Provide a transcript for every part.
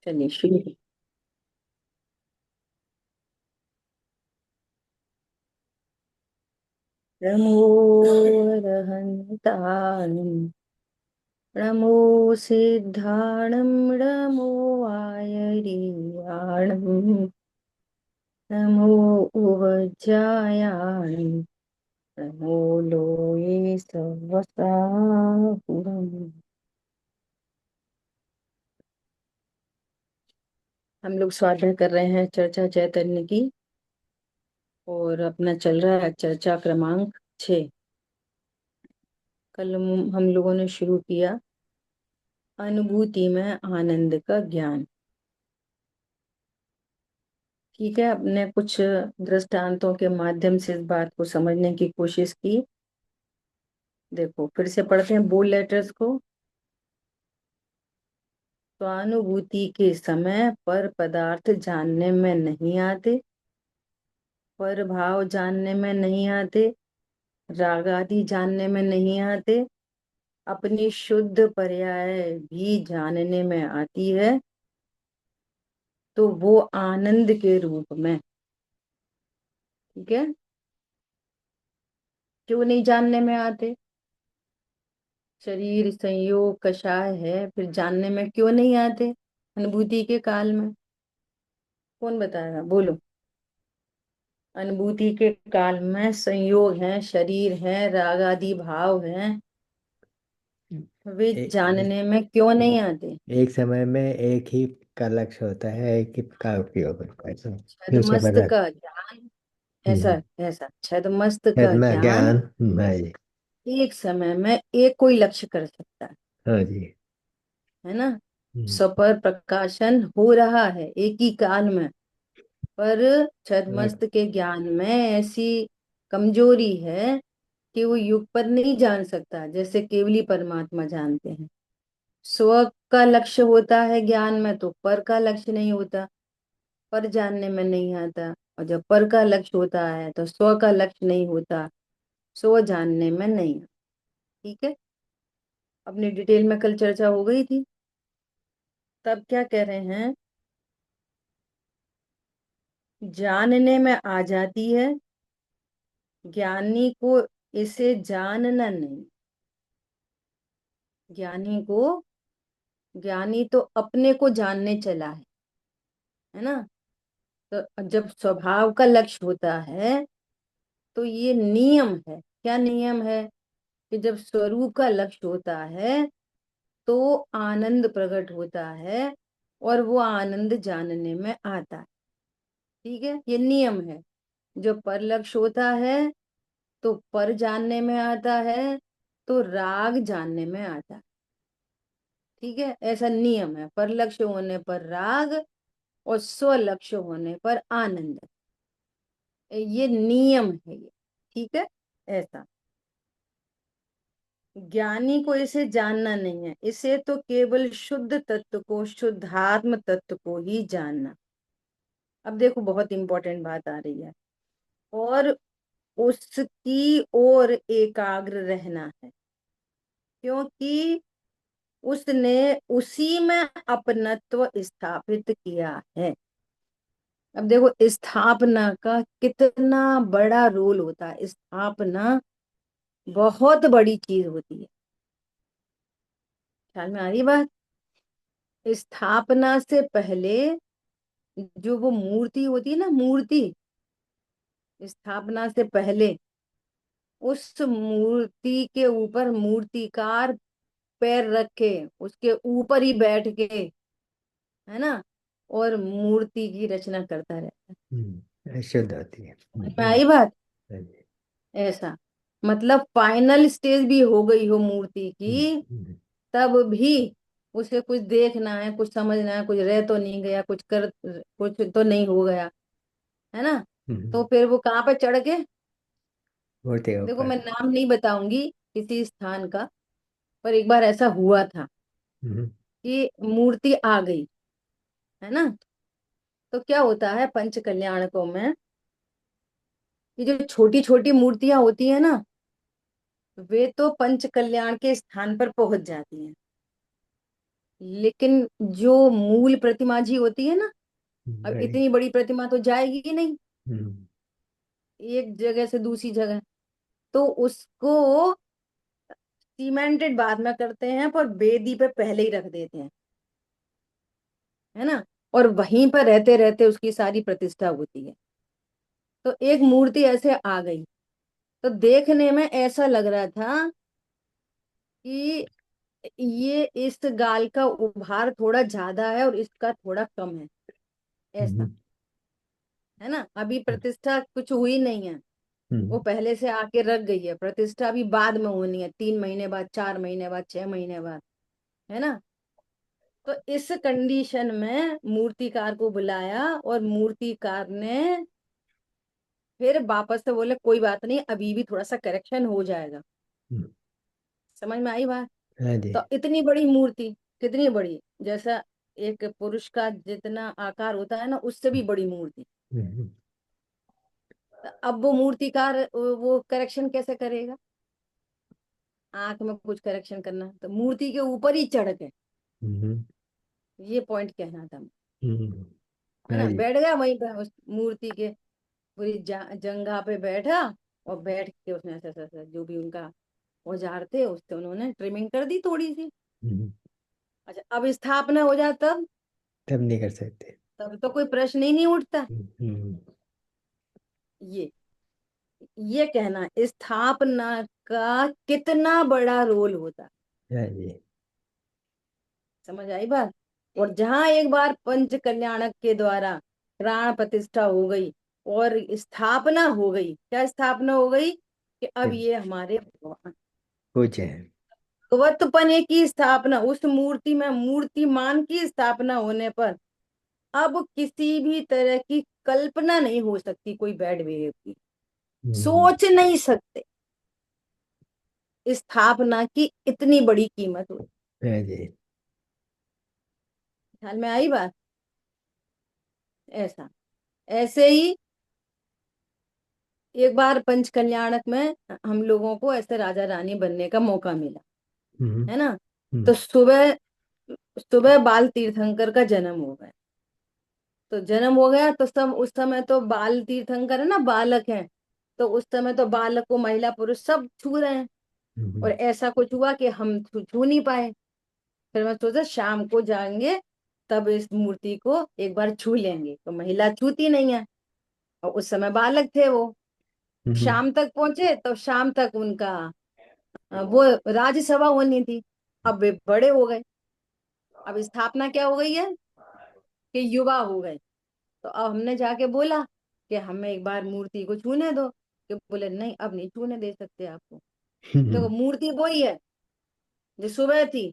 चलिए शुरू। नमो रहन्ताणं नमो सिद्धाणं नमो आयर्याणं नमो उवज्जायाणं नमो लोये सवसाहुरम्। हम लोग स्वाध्याय कर रहे हैं चर्चा चैतन्य की। और अपना चल रहा है चर्चा क्रमांक 6। कल हम लोगों ने शुरू किया अनुभूति में आनंद का ज्ञान। ठीक है, अपने कुछ दृष्टांतों के माध्यम से इस बात को समझने की कोशिश की। देखो फिर से पढ़ते हैं बोल लेटर्स को। स्वानुभूति के समय पर पदार्थ जानने में नहीं आते, पर भाव जानने में नहीं आते, राग आदि जानने में नहीं आते, अपनी शुद्ध पर्याय भी जानने में आती है, तो वो आनंद के रूप में। ठीक है, क्यों नहीं जानने में आते? शरीर संयोग कषाय है, फिर जानने में क्यों नहीं आते अनुभूति के काल में? कौन बताएगा, बोलो। अनुभूति के काल में संयोग है, शरीर है, राग आदि भाव है, वे ए, ए, जानने में क्यों नहीं आते? एक समय में एक ही का लक्ष्य होता है, एक ही का उपयोग होता है, तो दूसरे छदमस्त पदार्थ। का ज्ञान। हम्म। ऐसा छदमस्त छद का में ज्ञान ज्ञान। भाई। एक समय में एक कोई लक्ष्य कर सकता हाँ जी। है ना। हम्म। सपर प्रकाशन हो रहा है एक ही काल में, पर हाँ। छद्मस्त के ज्ञान में ऐसी कमजोरी है कि वो युग पर नहीं जान सकता, जैसे केवली परमात्मा जानते हैं। स्व का लक्ष्य होता है ज्ञान में, तो पर का लक्ष्य नहीं होता, पर जानने में नहीं आता। और जब पर का लक्ष्य होता है तो स्व का लक्ष्य नहीं होता, स्व जानने में नहीं आता। ठीक है, अपनी डिटेल में कल चर्चा हो गई थी। तब क्या कह रहे हैं, जानने में आ जाती है, ज्ञानी को इसे जानना नहीं। ज्ञानी को, ज्ञानी तो अपने को जानने चला है ना। तो जब स्वभाव का लक्ष्य होता है तो ये नियम है। क्या नियम है? कि जब स्वरूप का लक्ष्य होता है तो आनंद प्रकट होता है, और वो आनंद जानने में आता है। ठीक है, ये नियम है। जो पर लक्ष्य होता है तो पर जानने में आता है, तो राग जानने में आता है। ठीक है, ऐसा नियम है। पर लक्ष्य होने पर राग, और स्व लक्ष्य होने पर आनंद। ये नियम है ये। ठीक है, ऐसा। ज्ञानी को इसे जानना नहीं है, इसे तो केवल शुद्ध तत्व को, शुद्धात्म तत्व को ही जानना। अब देखो बहुत इंपॉर्टेंट बात आ रही है। और उसकी ओर एकाग्र रहना है, क्योंकि उसने उसी में अपनत्व स्थापित किया है। अब देखो स्थापना का कितना बड़ा रोल होता है। स्थापना बहुत बड़ी चीज होती है। ख्याल में आ रही बात? स्थापना से पहले जो वो मूर्ति होती है ना, मूर्ति, स्थापना से पहले उस मूर्ति के ऊपर मूर्तिकार पैर रख के उसके ऊपर ही बैठ के, है ना, और मूर्ति की रचना करता रहता शुद्ध होती है। है। समझ में आई बात? हाँ जी। ऐसा, मतलब फाइनल स्टेज भी हो गई हो मूर्ति हम्म। की, हम्म। तब भी उसे कुछ देखना है, कुछ समझना है, कुछ रह तो नहीं गया, कुछ तो नहीं हो गया, है ना। तो फिर वो कहाँ पे चढ़ के, मूर्ति के देखो ऊपर। मैं नाम नहीं बताऊंगी किसी स्थान का, पर एक बार ऐसा हुआ था हम्म। कि मूर्ति आ गई, है ना। तो क्या होता है पंच कल्याणकों में, कि जो छोटी छोटी मूर्तियां होती है ना, वे तो पंच कल्याण के स्थान पर पहुंच जाती हैं। लेकिन जो मूल प्रतिमा जी होती है ना, अब बड़ी। इतनी बड़ी प्रतिमा तो जाएगी ही नहीं हम्म। एक जगह से दूसरी जगह। तो उसको सीमेंटेड बाद में करते हैं, पर बेदी पे पहले ही रख देते हैं, है ना। और वहीं पर रहते रहते उसकी सारी प्रतिष्ठा होती है। तो एक मूर्ति ऐसे आ गई, तो देखने में ऐसा लग रहा था कि ये इस गाल का उभार थोड़ा ज्यादा है और इसका थोड़ा कम है, ऐसा, हम्म। है ना। अभी प्रतिष्ठा कुछ हुई नहीं है, वो हम्म। पहले से आके रख गई है। प्रतिष्ठा अभी बाद में होनी है, 3 महीने बाद, 4 महीने बाद, 6 महीने बाद, है ना। तो इस कंडीशन में मूर्तिकार को बुलाया, और मूर्तिकार ने फिर वापस से बोले कोई बात नहीं, अभी भी थोड़ा सा करेक्शन हो जाएगा। हम्म। समझ में आई बात। हाँ जी। तो इतनी बड़ी मूर्ति, कितनी बड़ी, जैसा एक पुरुष का जितना आकार होता है ना, उससे भी बड़ी मूर्ति। हम्म। तो अब वो मूर्तिकार वो करेक्शन कैसे करेगा, आंख में कुछ करेक्शन करना, तो मूर्ति के ऊपर ही चढ़ के, हम्म। ये पॉइंट कहना था, हम्म। है हाँ ना। जी। बैठ गया वहीं पे उस मूर्ति के पूरी जंघा पे बैठा, और बैठ के उसने ऐसा ऐसा ऐसा जो भी उनका औजार थे उससे उन्होंने ट्रिमिंग कर दी थोड़ी सी। हम्म। अच्छा, अब स्थापना हो जाए तब तब नहीं कर सकते। तब तो कोई प्रश्न ही नहीं उठता। हम्म। ये ये कहना स्थापना का कितना बड़ा रोल होता, हाँ जी। समझ आई बात। और जहां एक बार पंच कल्याणक के द्वारा प्राण प्रतिष्ठा हो गई और स्थापना हो गई, क्या स्थापना हो गई, कि अब फिर ये हमारे भगवान, कुछ है। भगवतपने की स्थापना, उस मूर्ति में मूर्तिमान की स्थापना होने पर अब किसी भी तरह की कल्पना नहीं हो सकती कोई बैड बिहेव की, हम्म। सोच नहीं सकते। स्थापना की इतनी बड़ी कीमत हुई। हाँ जी। ख्याल में आई बात। ऐसा, ऐसे ही एक बार पंच कल्याणक में हम लोगों को ऐसे राजा रानी बनने का मौका मिला, हम्म। है ना। हम्म। तो सुबह सुबह बाल तीर्थंकर का जन्म हो गया। तो जन्म हो गया तो सब उस समय तो बाल तीर्थंकर है ना, बालक है, तो उस समय तो बालक को महिला पुरुष सब छू रहे हैं। और हम्म। ऐसा कुछ हुआ कि हम छू नहीं पाए। फिर मैं सोचा शाम को जाएंगे, तब इस मूर्ति को एक बार छू लेंगे, तो महिला छूती नहीं है, और उस समय बालक थे वो। हम्म। शाम तक पहुंचे तो शाम तक उनका वो राज्यसभा होनी थी। अब वे बड़े हो गए, अब स्थापना क्या हो गई है कि युवा हो गए। तो अब हमने जाके बोला कि हमें एक बार मूर्ति को छूने दो, कि बोले नहीं अब नहीं छूने दे सकते आपको। देखो हम्म। मूर्ति वही है जो सुबह थी,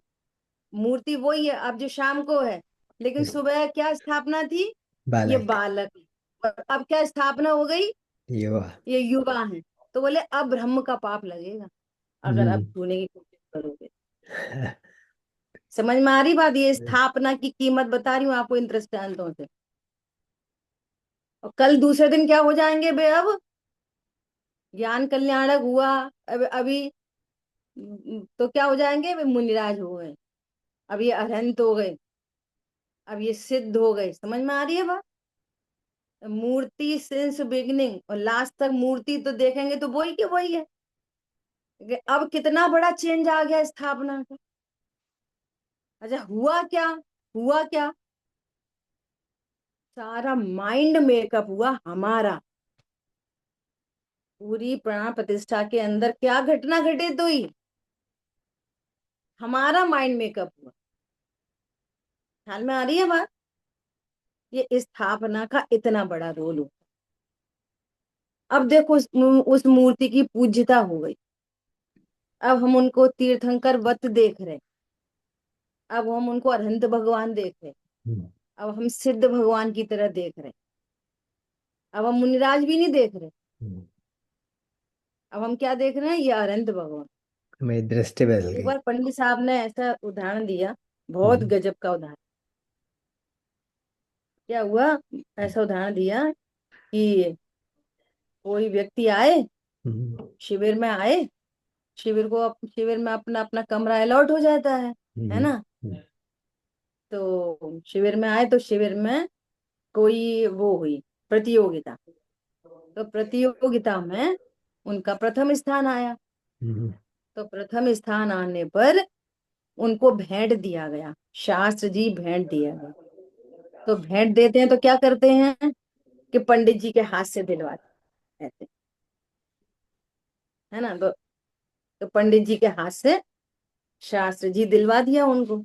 मूर्ति वही है अब जो शाम को है, लेकिन सुबह क्या स्थापना थी, ये बालक। बालक, और अब क्या स्थापना हो गई, युवा। ये युवा है। तो बोले अब ब्रह्म का पाप लगेगा अगर अब हम्म। छूने की कोशिश करोगे। समझ में आ रही बात, ये स्थापना की कीमत बता रही हूँ आपको इन दृष्टांतों से। और कल दूसरे दिन क्या हो जाएंगे बे, अब ज्ञान कल्याणक हुआ, अब अभी तो क्या हो जाएंगे वे, मुनिराज हो गए, अब ये अरहंत हो गए, अब ये सिद्ध हो गए। समझ में आ रही है बात। मूर्ति सिंस बिगिनिंग और लास्ट तक मूर्ति तो देखेंगे तो वही के वही है, अब कितना बड़ा चेंज आ गया स्थापना का। अच्छा हुआ क्या, हुआ क्या, सारा माइंड मेकअप हुआ हमारा। पूरी प्राण प्रतिष्ठा के अंदर क्या घटना घटित हुई, हमारा माइंड मेकअप हुआ। ख्याल में आ रही है बात। ये स्थापना का इतना बड़ा रोल हो। अब देखो उस मूर्ति की पूज्यता हो गई, अब हम उनको तीर्थंकर वत देख रहे, अब हम उनको अरहंत भगवान देख रहे, हम्म। अब हम सिद्ध भगवान की तरह देख रहे, अब हम मुनिराज भी नहीं देख रहे, हम्म। अब हम क्या देख रहे हैं, ये अरहंत भगवान। मेरी दृष्टि बदल एक गई। बार पंडित साहब ने ऐसा उदाहरण दिया, बहुत हम्म। गजब का उदाहरण। क्या हुआ, ऐसा उदाहरण दिया कि कोई व्यक्ति आए, हम्म। शिविर में आए, शिविर में अपना अपना कमरा अलॉट हो जाता है हम्म। ना। हम्म। तो शिविर में आए, तो शिविर में कोई वो हुई प्रतियोगिता। तो प्रतियोगिता में उनका प्रथम स्थान आया। हम्म, तो प्रथम स्थान आने पर उनको भेंट दिया गया, शास्त्र जी भेंट दिया गया। तो भेंट देते हैं तो क्या करते हैं कि पंडित जी के हाथ से दिलवाते हैं, है ना। तो पंडित जी के हाथ से शास्त्र जी दिलवा दिया उनको,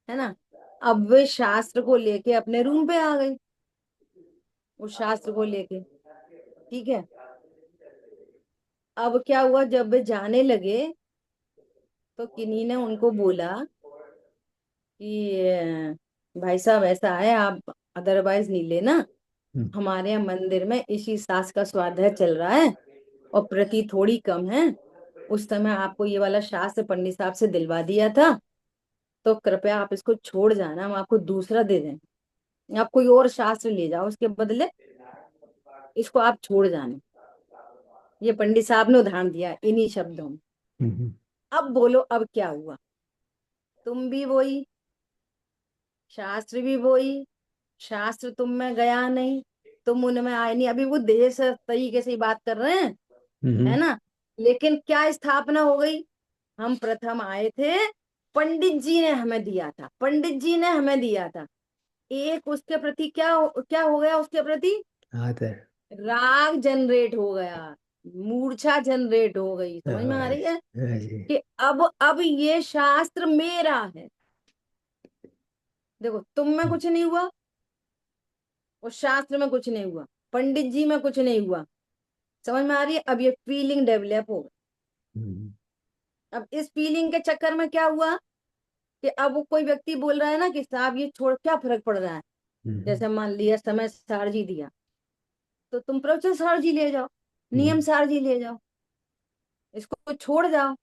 है ना। अब वे शास्त्र को लेके अपने रूम पे आ गई, उस शास्त्र को लेके, ठीक है। अब क्या हुआ, जब वे जाने लगे तो किन्हीं ने उनको बोला कि भाई साहब ऐसा है, आप अदरवाइज नहीं लेना, हम्म, हमारे यहाँ मंदिर में इसी सास का स्वाध्याय चल रहा है और प्रति थोड़ी कम है। उस समय आपको ये वाला शास्त्र पंडित साहब से दिलवा दिया था, तो कृपया आप इसको छोड़ जाना, हम आपको दूसरा दे दें। आप कोई और शास्त्र ले जाओ उसके बदले, इसको आप छोड़ जाना। ये पंडित साहब ने उदाहरण दिया इन्हीं शब्दों में। हम्म, अब बोलो, अब क्या हुआ? तुम भी वही, शास्त्र भी वही, शास्त्र तुम में गया नहीं, तुम उनमें आए नहीं। अभी वो देश तरीके से ही बात कर रहे हैं, है हम्म, ना। लेकिन क्या स्थापना हो गई? हम प्रथम आए थे, पंडित जी ने हमें दिया था, पंडित जी ने हमें दिया था। एक उसके प्रति क्या हो गया, उसके प्रति आदर। राग जनरेट हो गया, मूर्छा जनरेट हो गई। समझ में आ रही शाबाश। है हाँ जी। कि अब ये शास्त्र मेरा है। देखो, तुम में कुछ नहीं हुआ और शास्त्र में कुछ नहीं हुआ, पंडित जी में कुछ नहीं हुआ। समझ में आ रही है? अब ये फीलिंग डेवलप हो गई। हम्म, अब इस फीलिंग के चक्कर में क्या हुआ कि अब वो कोई व्यक्ति बोल रहा है ना कि साहब ये छोड़, क्या फर्क पड़ रहा है। हम्म, जैसे मान लिया समय सारजी दिया, तो तुम प्रवचन सारजी ले जाओ, नियम हम्म, सारजी ले जाओ, इसको छोड़ जाओ।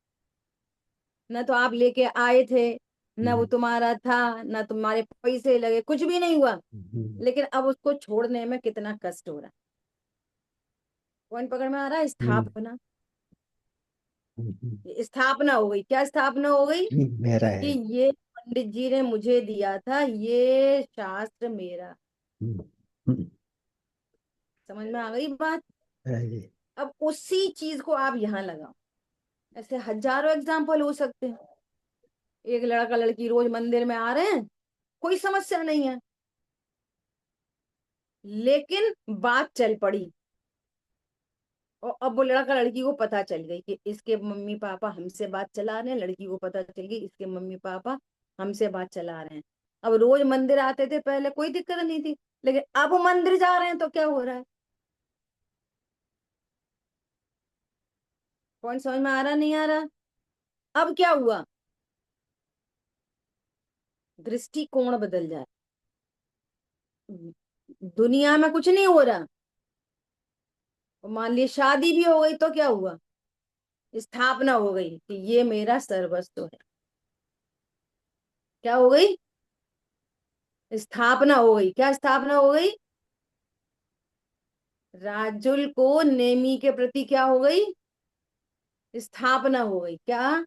न तो आप लेके आए थे, न वो हम्म, तुम्हारा था, न तुम्हारे पैसे लगे, कुछ भी नहीं हुआ। हम्म, लेकिन अब उसको छोड़ने में कितना कष्ट हो रहा है। पॉइंट पकड़ में आ रहा है? हम्म, स्थापना, हम्म, स्थापना हो गई। क्या स्थापना हो गई? मेरा कि है। ये पंडित जी ने मुझे दिया था, ये शास्त्र मेरा। हम्म, हम्म, समझ में आ गई बात? हाँ जी। अब उसी चीज को आप यहाँ लगाओ। ऐसे हजारों एग्जाम्पल हो सकते हैं। एक लड़का लड़की रोज मंदिर में आ रहे हैं, कोई समस्या नहीं है, लेकिन बात चल पड़ी और अब वो लड़का लड़की को पता चल गई कि इसके मम्मी पापा हमसे बात चला रहे हैं, लड़की को पता चल गई इसके मम्मी पापा हमसे बात चला रहे हैं। अब रोज मंदिर आते थे पहले, कोई दिक्कत नहीं थी, लेकिन अब मंदिर जा रहे हैं तो क्या हो रहा है? पॉइंट समझ में आ रहा नहीं आ रहा? अब क्या हुआ? दृष्टिकोण बदल जाए। दुनिया में कुछ नहीं हो रहा, और मान लीजिए शादी भी हो गई तो क्या हुआ? स्थापना हो गई कि ये मेरा सर्वस्व है। क्या हो गई? स्थापना हो गई। क्या स्थापना हो गई? राजुल को नेमी के प्रति क्या हो गई? स्थापना हो गई। क्या?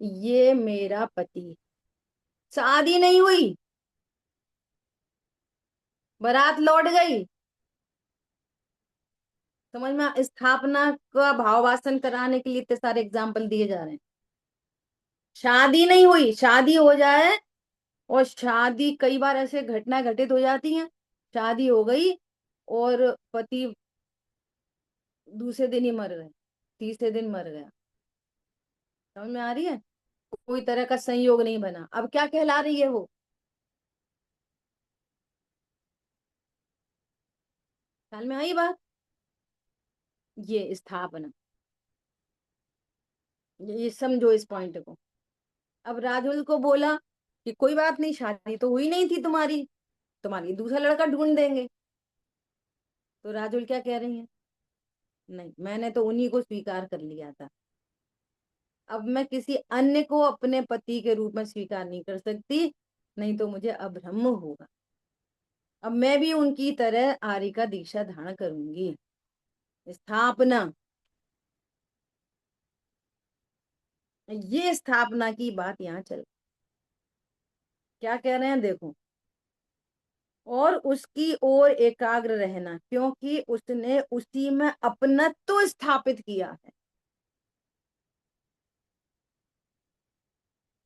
ये मेरा पति है। शादी नहीं हुई, बारात लौट गई। समझ में स्थापना का भाववासन कराने के लिए इतने सारे एग्जाम्पल दिए जा रहे हैं। शादी नहीं हुई, शादी हो जाए, और शादी कई बार ऐसे घटना घटित हो जाती हैं, शादी हो गई और पति दूसरे दिन ही मर गए, तीसरे दिन मर गया। समझ में आ रही है? कोई तरह का संयोग नहीं बना। अब क्या कहला रही है वो? ख्याल में आई बात? ये स्थापना, ये समझो इस पॉइंट को। अब राजुल को बोला कि कोई बात नहीं, शादी तो हुई नहीं थी तुम्हारी, तुम्हारे लिए दूसरा लड़का ढूंढ देंगे। तो राजुल क्या कह रही है? नहीं, मैंने तो उन्हीं को स्वीकार कर लिया था, अब मैं किसी अन्य को अपने पति के रूप में स्वीकार नहीं कर सकती, नहीं तो मुझे अभ्रम होगा। अब मैं भी उनकी तरह आर्य का दीक्षा धारण करूंगी। स्थापना, ये स्थापना की बात यहाँ चल। क्या कह रहे हैं देखो, और उसकी ओर एकाग्र रहना क्योंकि उसने उसी में अपनत्व स्थापित किया है।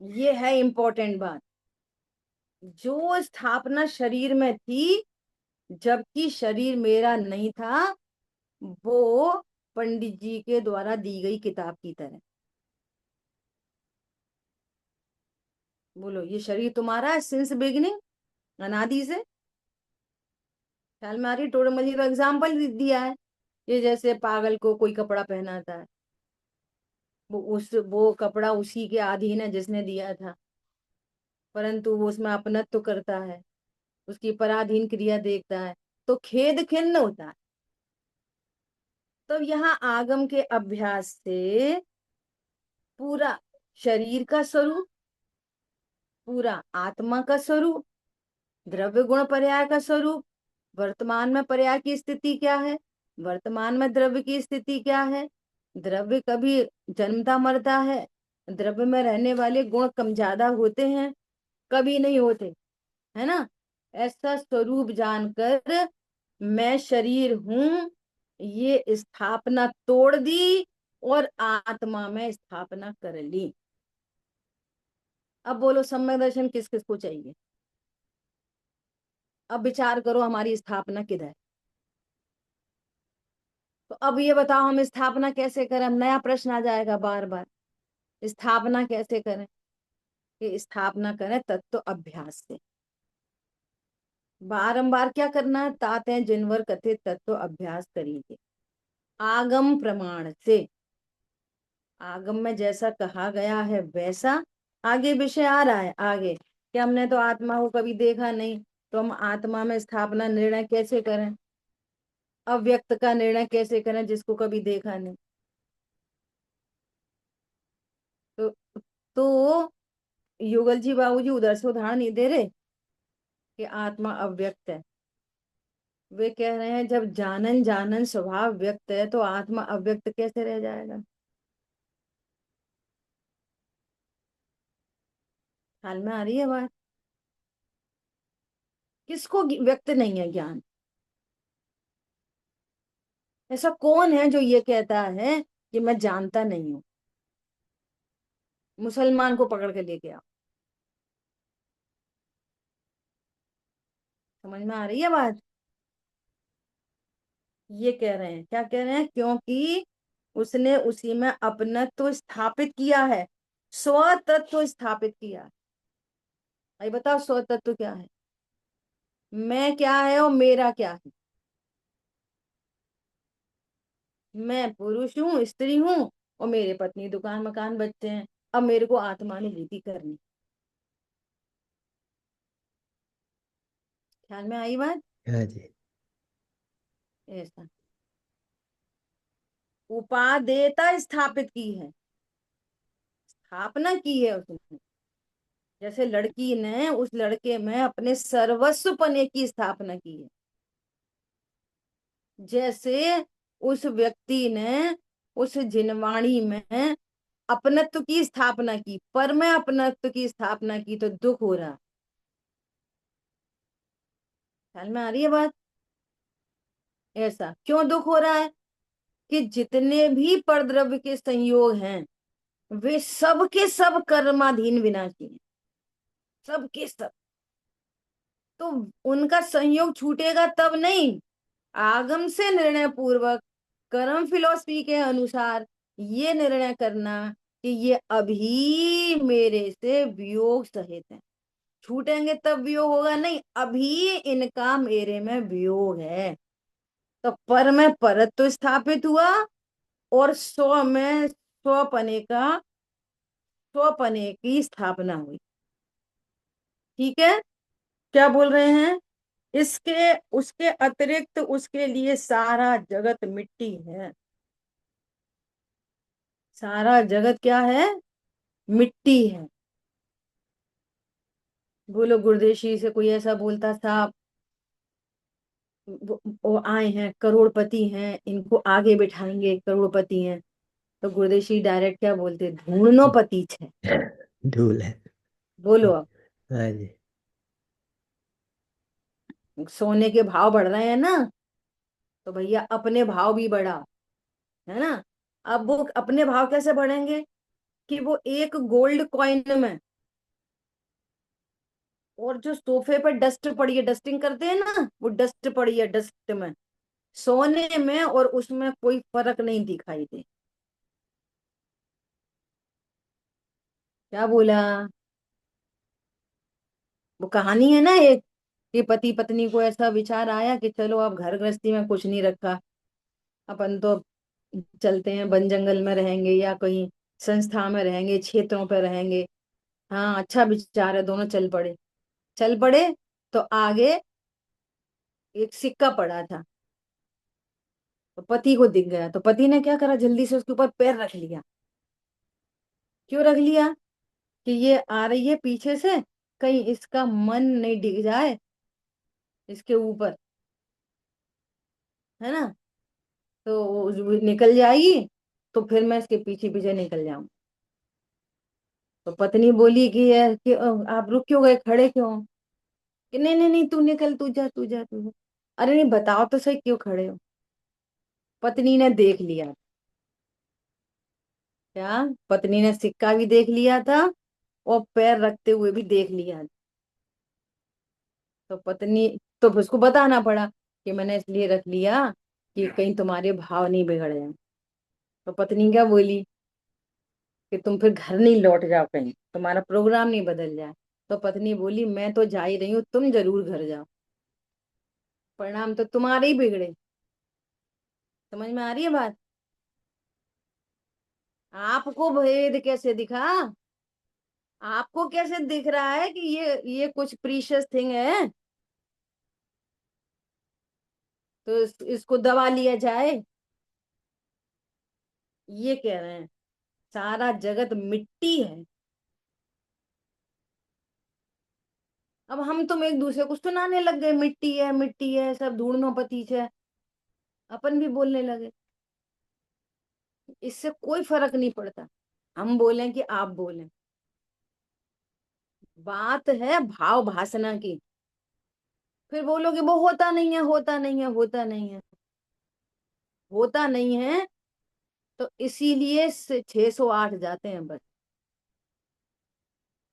ये है इंपॉर्टेंट बात। जो स्थापना शरीर में थी, जबकि शरीर मेरा नहीं था, वो पंडित जी के द्वारा दी गई किताब की तरह। बोलो, ये शरीर तुम्हारा है सिंस बिगिनिंग, अनादि से। ख्याल में आ रही? टोटल मजी का एग्जाम्पल दिया है। ये जैसे पागल को कोई कपड़ा पहनाता है, वो कपड़ा उसी के अधीन है जिसने दिया था, परंतु वो उसमें अपनत्व करता है, उसकी पराधीन क्रिया देखता है, तो खेद खिन्न होता है। तो यहाँ आगम के अभ्यास से पूरा शरीर का स्वरूप, पूरा आत्मा का स्वरूप, द्रव्य गुण पर्याय का स्वरूप, वर्तमान में पर्याय की स्थिति क्या है, वर्तमान में द्रव्य की स्थिति क्या है, द्रव्य कभी जन्मता मरता है, द्रव्य में रहने वाले गुण कम ज्यादा होते हैं, कभी नहीं होते, है ना। ऐसा स्वरूप जानकर मैं शरीर हूं, ये स्थापना तोड़ दी और आत्मा में स्थापना कर ली। अब बोलो, सम्यक दर्शन किस किस को चाहिए? अब विचार करो, हमारी स्थापना किधर है? तो अब ये बताओ, हम स्थापना कैसे करें? नया प्रश्न आ जाएगा बार बार, स्थापना कैसे करें? कि स्थापना करें तत्व अभ्यास से। बारंबार क्या करना है? ताते जिनवर कथित तत्व अभ्यास करिए आगम प्रमाण से। आगम में जैसा कहा गया है वैसा। आगे विषय आ रहा है आगे कि हमने तो आत्मा को कभी देखा नहीं, तो हम आत्मा में स्थापना निर्णय कैसे करें, अव्यक्त का निर्णय कैसे करें जिसको कभी देखा नहीं। तो युगल जी बाबूजी उधर से उदाहरण नहीं दे रहे कि आत्मा अव्यक्त है। वे कह रहे हैं जब जानन जानन स्वभाव व्यक्त है तो आत्मा अव्यक्त कैसे रह जाएगा? हाल में आ रही है बात? किसको व्यक्त नहीं है ज्ञान? ऐसा कौन है जो ये कहता है कि मैं जानता नहीं हूं? मुसलमान को पकड़ के लेके आओ। समझ में आ रही है बात? ये कह रहे हैं, क्या कह रहे हैं? क्योंकि उसने उसी में अपनत्व स्थापित किया है, स्वतत्व स्थापित किया है। भाई बताओ, स्वतत्व क्या है? मैं क्या है और मेरा क्या है? मैं पुरुष हूँ, स्त्री हूँ, और मेरे पत्नी, दुकान, मकान, बच्चे हैं। अब मेरे को आत्मानुभूति करनी। ख्याल में आई बात? हाँ जी। ऐसा उपादेयता स्थापित की है, स्थापना की है उसने। जैसे लड़की ने उस लड़के में अपने सर्वस्व पने की स्थापना की है, जैसे उस व्यक्ति ने उस जिनवाणी में अपनत्व की स्थापना की, पर में अपनत्व की स्थापना की, तो दुख हो रहा। ख्याल में आ रही है बात? ऐसा क्यों दुख हो रहा है? कि जितने भी परद्रव्य के संयोग हैं, वे सब के सब कर्माधीन विनाशी हैं, सब के सब। तो उनका संयोग छूटेगा तब नहीं, आगम से निर्णय पूर्वक कर्म फिलॉसफी के अनुसार ये निर्णय करना कि ये अभी मेरे से वियोग सहित है। छूटेंगे तब वियोग होगा नहीं, अभी इनका मेरे में वियोग है। तो पर में परत्व स्थापित हुआ, और स्व में स्वपने की स्थापना हुई। ठीक है? क्या बोल रहे हैं? इसके उसके अतिरिक्त उसके लिए सारा जगत मिट्टी है। सारा जगत क्या है? मिट्टी है। बोलो, गुरुदेशी से कोई ऐसा बोलता था, वो आए हैं करोड़पति हैं, इनको आगे बिठाएंगे, करोड़पति हैं। तो गुरुदेशी डायरेक्ट क्या बोलते? ढूंढनो पति छे। धूल है। बोलो अब। हाँ जी। सोने के भाव बढ़ रहे हैं ना, तो भैया अपने भाव भी बढ़ा, है ना। अब वो अपने भाव कैसे बढ़ेंगे, कि वो एक गोल्ड कॉइन में, और जो सोफे पर डस्ट पड़ी है, डस्टिंग करते हैं ना, वो डस्ट पड़ी है डस्ट में, सोने में, और उसमें कोई फर्क नहीं दिखाई दे। क्या बोला। वो कहानी है ना एक, कि पति पत्नी को ऐसा विचार आया कि चलो अब घर गृहस्थी में कुछ नहीं रखा, अपन तो चलते हैं, वन जंगल में रहेंगे या कहीं संस्था में रहेंगे, क्षेत्रों पे रहेंगे। हाँ, अच्छा विचार है, दोनों चल पड़े। चल पड़े तो आगे एक सिक्का पड़ा था, तो पति को दिख गया, तो पति ने क्या करा, जल्दी से उसके ऊपर पैर रख लिया। क्यों रख लिया, कि ये आ रही है पीछे से, कहीं इसका मन नहीं डिग जाए इसके ऊपर, है ना, तो वो निकल जाएगी, तो फिर मैं इसके पीछे पीछे निकल जाऊं। तो पत्नी बोली कि आप रुक क्यों गए, खड़े क्यों हो?" कि नहीं नहीं नहीं, तू निकल, तू जा तू जा तू जा। अरे नहीं, बताओ तो सही क्यों खड़े हो। पत्नी ने देख लिया। क्या, पत्नी ने सिक्का भी देख लिया था, और पैर रखते हुए भी देख लिया। तो पत्नी, तो उसको बताना पड़ा कि मैंने इसलिए रख लिया कि कहीं तुम्हारे भाव नहीं बिगड़ जाए। तो पत्नी क्या बोली, कि तुम फिर घर नहीं लौट जाओ, कहीं तुम्हारा प्रोग्राम नहीं बदल जाए। तो पत्नी बोली, मैं तो जा ही रही हूँ, तुम जरूर घर जाओ, परिणाम तो तुम्हारे ही बिगड़े। समझ में आ रही है बात। आपको भेद कैसे दिखा, आपको कैसे दिख रहा है कि ये कुछ प्रीशियस थिंग है, तो इसको दबा लिया जाए, ये कह रहे हैं। सारा जगत मिट्टी है। अब हम तुम एक दूसरे को सुनाने लग गए, मिट्टी है, सब धूड़नो पतीच है, अपन भी बोलने लगे। इससे कोई फर्क नहीं पड़ता, हम बोलें कि आप बोलें, बात है भाव भासना की। फिर बोलोगे वो होता नहीं है, होता नहीं है, होता नहीं है, होता नहीं है, तो इसीलिए 608 जाते हैं बस।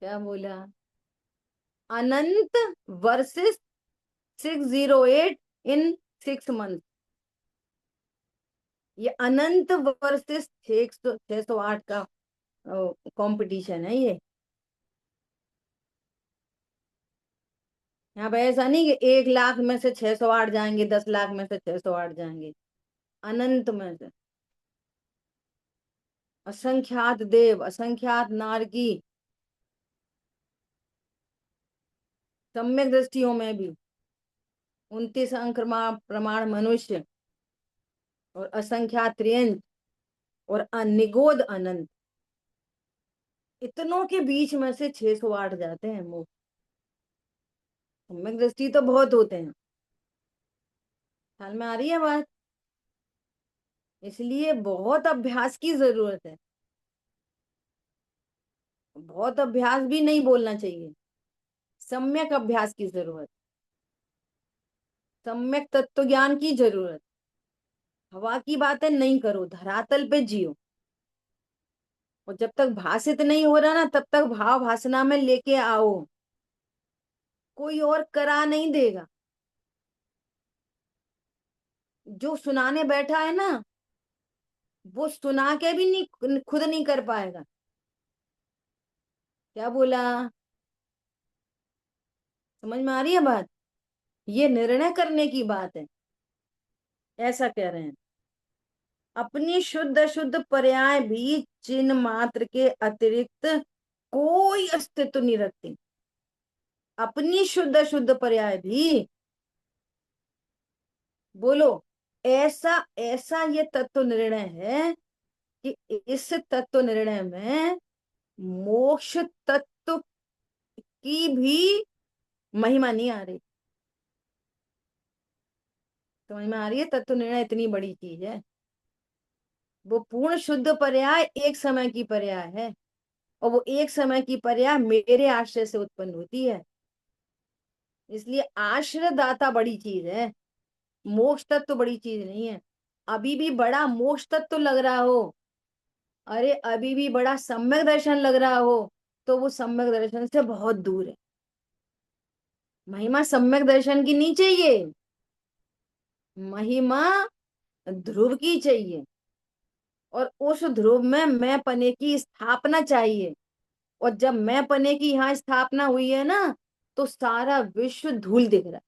क्या बोला, अनंत वर्सेस 608 इन 6 मंथ। ये अनंत वर्सेस 608 का कंपटीशन है ये। यहाँ पे ऐसा नहीं कि 1 लाख में से 608 जाएंगे, 10 लाख में से 608 जाएंगे, अनंत में से। असंख्यात देव, असंख्यात नारकी, सम्यक दृष्टियों में भी 29 अंक प्रमाण मनुष्य, और असंख्यात त्रियंत, और निगोद अनंत, इतनों के बीच में से 608 जाते हैं वो। सम्यक दृष्टि तो बहुत होते हैं। ख्याल में आ रही है बात। इसलिए बहुत अभ्यास की जरूरत है। बहुत अभ्यास भी नहीं बोलना चाहिए, सम्यक अभ्यास की जरूरत, सम्यक तत्व ज्ञान की जरूरत। हवा की बातें नहीं करो, धरातल पे जियो। और जब तक भाषित नहीं हो रहा ना, तब तक भाव भासना में लेके आओ, कोई और करा नहीं देगा। जो सुनाने बैठा है ना, वो सुना के भी नहीं, खुद नहीं कर पाएगा। क्या बोला, समझ में आ रही है बात। ये निर्णय करने की बात है, ऐसा कह रहे हैं। अपनी शुद्ध अशुद्ध पर्याय भी चिन्ह मात्र के अतिरिक्त कोई अस्तित्व नहीं रखती। अपनी शुद्ध अशुद्ध पर्याय भी, बोलो, ऐसा ऐसा ये तत्व निर्णय है कि इस तत्व निर्णय में मोक्ष तत्व की भी महिमा नहीं आ रही। समझ में आ रही है, तत्व निर्णय इतनी बड़ी चीज है। वो पूर्ण शुद्ध पर्याय एक समय की पर्याय है, और वो एक समय की पर्याय मेरे आश्रय से उत्पन्न होती है। इसलिए आश्रयदाता बड़ी चीज है, मोक्ष तत्व तो बड़ी चीज नहीं है। अभी भी बड़ा मोक्ष तत्व तो लग रहा हो, अरे अभी भी बड़ा सम्यक दर्शन लग रहा हो, तो वो सम्यक दर्शन से बहुत दूर है। महिमा सम्यक दर्शन की नहीं चाहिए, महिमा ध्रुव की चाहिए। और उस ध्रुव में मैं पने की स्थापना चाहिए। और जब मैं पने की यहाँ स्थापना हुई है ना, तो सारा विश्व धूल दिख रहा है।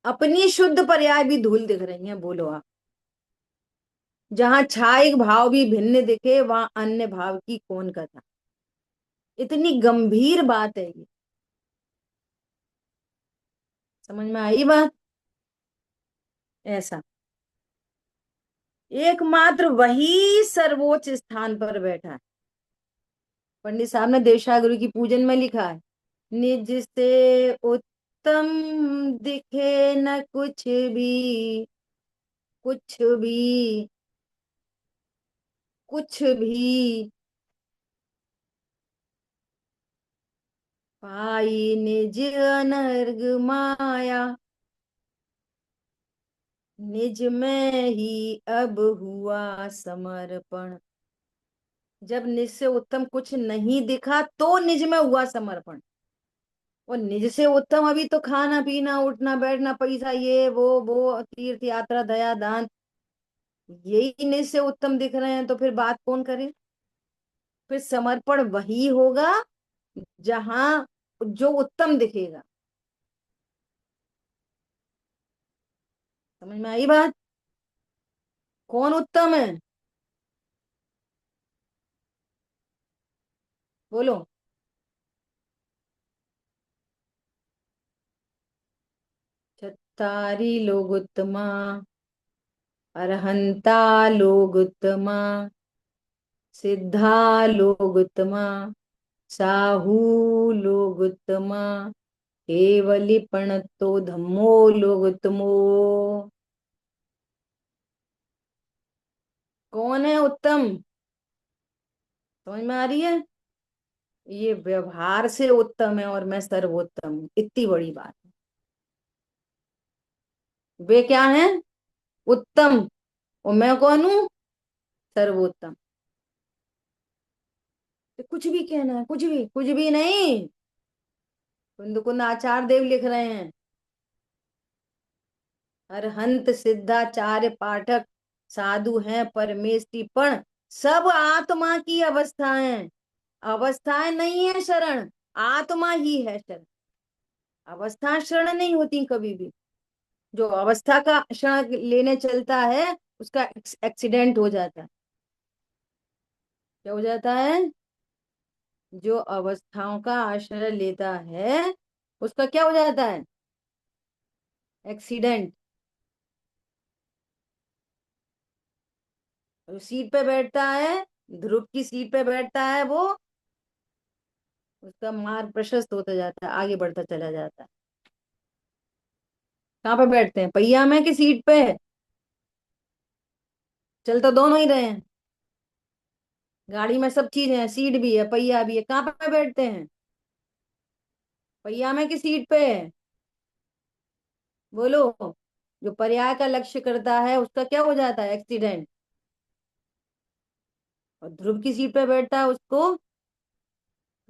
अपनी शुद्ध पर्याय भी धूल दिख रही है, बोलो आप। जहां छायिक भाव भी भिन्न दिखे, वहां अन्य भाव की कौन कथा। इतनी गंभीर बात है ये। समझ में आई बात। ऐसा एकमात्र वही सर्वोच्च स्थान पर बैठा है। पंडित साहब ने देवशाह गुरु की पूजन में लिखा है, निज से उत्तम दिखे न कुछ भी, कुछ भी, कुछ भी। पाई निज अनर्ग माया, निज में ही अब हुआ समर्पण। जब निज से उत्तम कुछ नहीं दिखा, तो निज में हुआ समर्पण। और निज से उत्तम अभी तो खाना पीना उठना बैठना पैसा ये वो तीर्थ यात्रा दया दान, यही निज से उत्तम दिख रहे हैं, तो फिर बात कौन करे। फिर समर्पण वही होगा जहां जो उत्तम दिखेगा। समझ में आई बात। कौन उत्तम है, बोलो। चत्तारी लोग उत्तमा, अरहंता लोग उत्तमा, सिद्धा लोग उत्तमा, साहू लोग उत्तमा, केवली प्रणतो धम्मो लोग उत्तमो। कौन है उत्तम, समझ में आ रही है। ये व्यवहार से उत्तम है और मैं सर्वोत्तम हूँ, इतनी बड़ी बात है। वे क्या है, उत्तम, और मैं कौन हूँ, सर्वोत्तम। तो कुछ भी कहना है, कुछ भी नहीं। कुंद कुंद आचार्य देव लिख रहे हैं, अरहंत सिद्धाचार्य पाठक साधु हैं परमेष्टिपण, सब आत्मा की अवस्थाएं। अवस्थाएं नहीं है शरण, आत्मा ही है शरण। अवस्था शरण नहीं होती कभी भी। जो अवस्था का शरण लेने चलता है, उसका एक्सीडेंट हो जाता है। क्या हो जाता है, जो अवस्थाओं का आश्रय लेता है, उसका क्या हो जाता है, एक्सीडेंट। सीट पे बैठता है, ध्रुव की सीट पे बैठता है वो, उसका मार्ग प्रशस्त होता जाता है, आगे बढ़ता चला जाता है। कहाँ पे बैठते हैं, पहिया में कि सीट पे। चल तो दोनों ही रहे हैं, गाड़ी में सब चीज है, सीट भी है पहिया भी है, कहाँ पे बैठते हैं, पहिया में कि सीट पे। बोलो। जो पर्याय का लक्ष्य करता है, उसका क्या हो जाता है, एक्सीडेंट। और ध्रुव की सीट पे बैठता है उसको।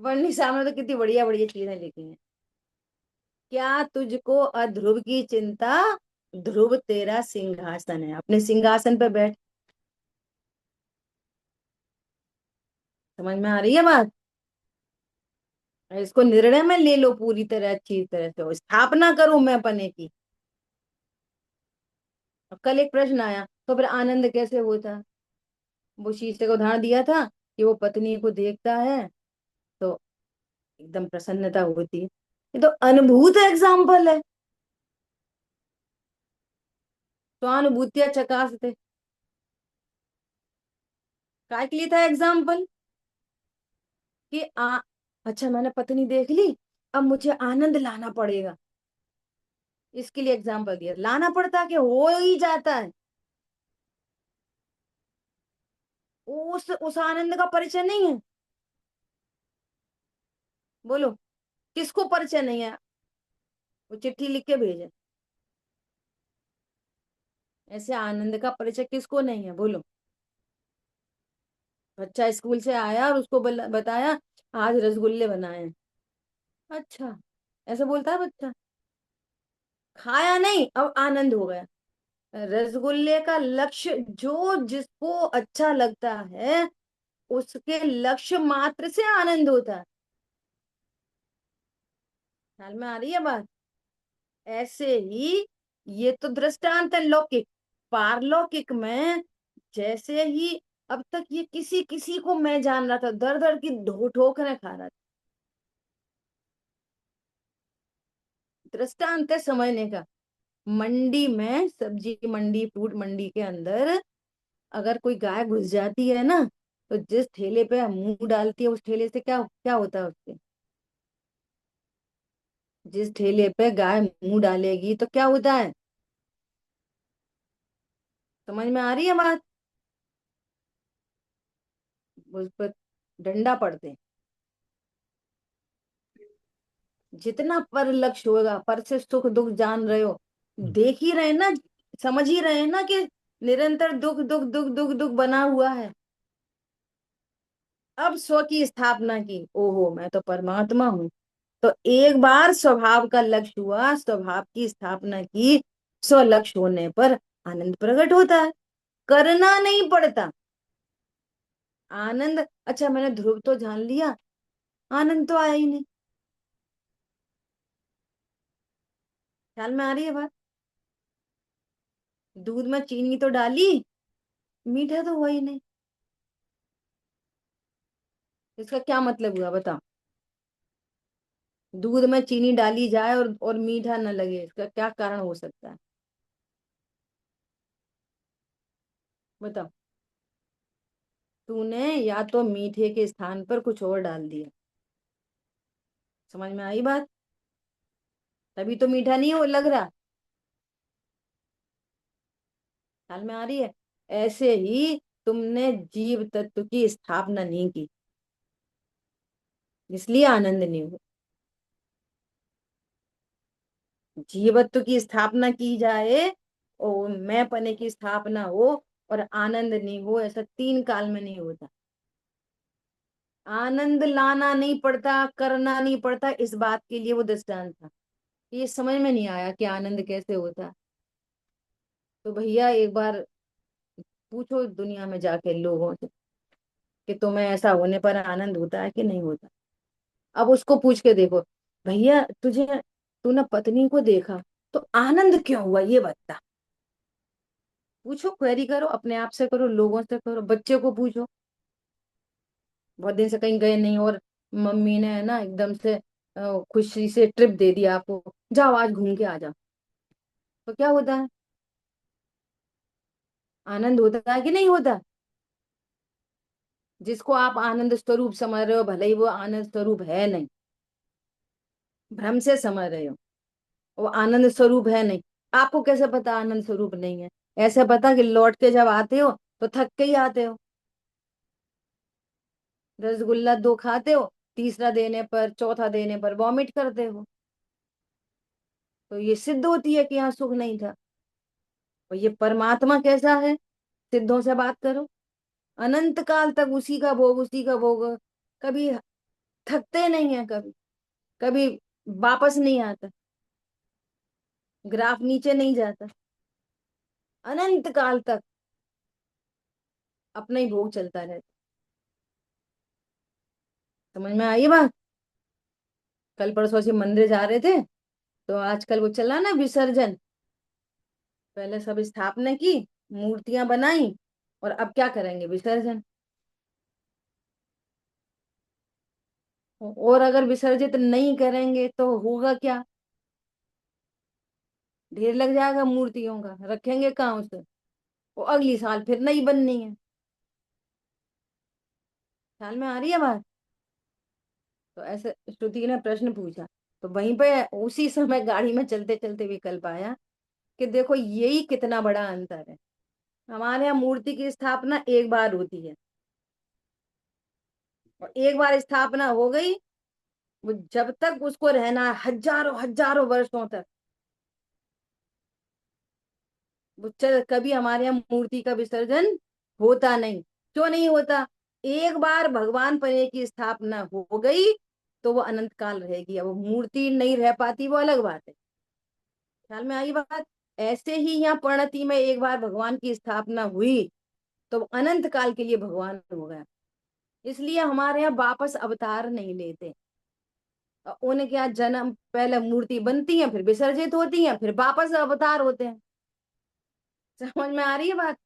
वर्णी सामने तो कितनी बढ़िया बढ़िया चीजें लिखी हैं। क्या तुझको अध्रुव की चिंता, ध्रुव तेरा सिंहासन है, अपने सिंहासन पे बैठ। समझ में आ रही है बात। इसको निर्णय में ले लो पूरी तरह, अच्छी तरह से स्थापना करो मैं पने की। अब कल एक प्रश्न आया, तो फिर आनंद कैसे होता। वो शीशे को उदाहरण दिया था कि वो पत्नी को देखता है तो एकदम प्रसन्नता होती है। ये तो अनुभूत एग्जाम्पल है। स्वानुभूतिया चकासते, काय के लिए था एग्जाम्पल कि अच्छा मैंने पत्नी देख ली, अब मुझे आनंद लाना पड़ेगा। इसके लिए एग्जाम्पल दिया, लाना पड़ता कि हो ही जाता है। उस आनंद का परिचय नहीं है, बोलो। किसको परिचय नहीं है? वो चिट्ठी लिख के भेजे। ऐसे आनंद का परिचय किसको नहीं है, बोलो। बच्चा स्कूल से आया और उसको बताया आज रसगुल्ले बनाए हैं। अच्छा, ऐसे बोलता है बच्चा? खाया नहीं, अब आनंद हो गया। रसगुल्ले का लक्ष्य जो जिसको अच्छा लगता है, उसके लक्ष्य मात्र से आनंद होता है। ख्याल में आ रही है बात? ऐसे ही ये तो दृष्टांत है लौकिक। पारलौकिक में जैसे ही अब तक ये किसी किसी को मैं जान रहा था, दर दर की ठोकरें खा रहा था। दृष्टांत है समझने का। मंडी में, सब्जी मंडी, फ्रूट मंडी के अंदर अगर कोई गाय घुस जाती है ना, तो जिस ठेले पे मुंह डालती है उस ठेले से क्या क्या होता है उसके? जिस ठेले पे गाय मुंह डालेगी तो क्या होता है? समझ में आ रही है बात? उस पर डंडा पड़ते। जितना पर लक्ष्य होगा, पर से सुख दुख जान रहे हो, देख ही रहे ना, समझ ही रहे ना कि निरंतर दुख दुख दुख दुख दुख बना हुआ है। अब स्व की स्थापना की, ओहो मैं तो परमात्मा हूँ। तो एक बार स्वभाव का लक्ष्य हुआ, स्वभाव की स्थापना की, स्व लक्ष्य होने पर आनंद प्रकट होता है। करना नहीं पड़ता। आनंद, अच्छा मैंने ध्रुव तो जान लिया, आनंद तो आया ही नहीं। ख्याल में आ रही है बात? दूध में चीनी तो डाली, मीठा तो हुआ ही नहीं। इसका क्या मतलब हुआ बताओ? दूध में चीनी डाली जाए और मीठा न लगे, इसका क्या कारण हो सकता है? बताओ। तूने या तो मीठे के स्थान पर कुछ और डाल दिया। समझ में आई बात? तभी तो मीठा नहीं हो लग रहा। ख्याल में आ रही है? ऐसे ही तुमने जीव तत्व की स्थापना नहीं की, इसलिए आनंद नहीं हुआ। जीवत्व की स्थापना की जाए और मैं पने की स्थापना हो और आनंद नहीं हो, ऐसा तीन काल में नहीं होता। आनंद लाना नहीं पड़ता, करना नहीं पड़ता, इस बात के लिए वो दृष्टांत था। ये समझ में नहीं आया कि आनंद कैसे होता है। तो भैया एक बार पूछो दुनिया में जाके लोगों से कि तुम्हें ऐसा होने पर आनंद होता है कि नहीं होता। अब उसको पूछ के देखो, भैया तुझे, तूने पत्नी को देखा तो आनंद क्यों हुआ ये बता। पूछो, क्वेरी करो, अपने आप से करो, लोगों से करो, बच्चे को पूछो। बहुत दिन से कहीं गए नहीं और मम्मी ने है ना एकदम से खुशी से ट्रिप दे दिया आपको, जाओ आज घूम के आ जाओ, तो क्या होता है? आनंद होता है कि नहीं होता? जिसको आप आनंद स्वरूप समझ रहे हो, भले ही वो आनंद स्वरूप है नहीं, भ्रम से समझ रहे हो, वो आनंद स्वरूप है नहीं। आपको कैसे पता आनंद स्वरूप नहीं है? ऐसे पता कि लौट के जब आते हो तो थक के ही आते हो। रसगुल्ला दो खाते हो, तीसरा देने पर, चौथा देने पर वॉमिट करते हो। तो ये सिद्ध होती है कि यहाँ सुख नहीं था। और ये परमात्मा कैसा है? सिद्धों से बात करो, अनंत काल तक उसी का भोग, उसी का भोग, कभी थकते नहीं है, कभी कभी वापस नहीं आता, ग्राफ नीचे नहीं जाता, अनंत काल तक अपना ही भोग चलता रहता। समझ में आई बात? कल परसों से मंदिर जा रहे थे, तो आजकल वो चला ना विसर्जन। पहले सब स्थापना की, मूर्तियां बनाई, और अब क्या करेंगे? विसर्जन। और अगर विसर्जित नहीं करेंगे तो होगा क्या? ढेर लग जाएगा मूर्तियों का, रखेंगे कहाँ उसे? वो अगली साल फिर नई बननी है। ख्याल में आ रही है बात? तो ऐसे श्रुति ने प्रश्न पूछा, तो वहीं पे उसी समय गाड़ी में चलते चलते विकल्प आया कि देखो यही कितना बड़ा अंतर है। हमारे यहाँ मूर्ति की स्थापना एक बार होती है, और एक बार स्थापना हो गई वो जब तक उसको रहना है, हजारों हजारों वर्षों तक, वो कभी हमारे यहाँ मूर्ति का विसर्जन होता नहीं। क्यों नहीं होता? एक बार भगवान परे की स्थापना हो गई तो वो अनंत काल रहेगी। अब वो मूर्ति नहीं रह पाती वो अलग बात है। ख्याल में आई बात? ऐसे ही यहाँ परिणति में एक बार भगवान की स्थापना हुई तो वो अनंत काल के लिए भगवान हो गया। इसलिए हमारे यहाँ वापस अवतार नहीं लेते। उनके यहाँ जन्म, पहले मूर्ति बनती है, फिर विसर्जित होती है, फिर वापस अवतार होते हैं। समझ में आ रही है बात?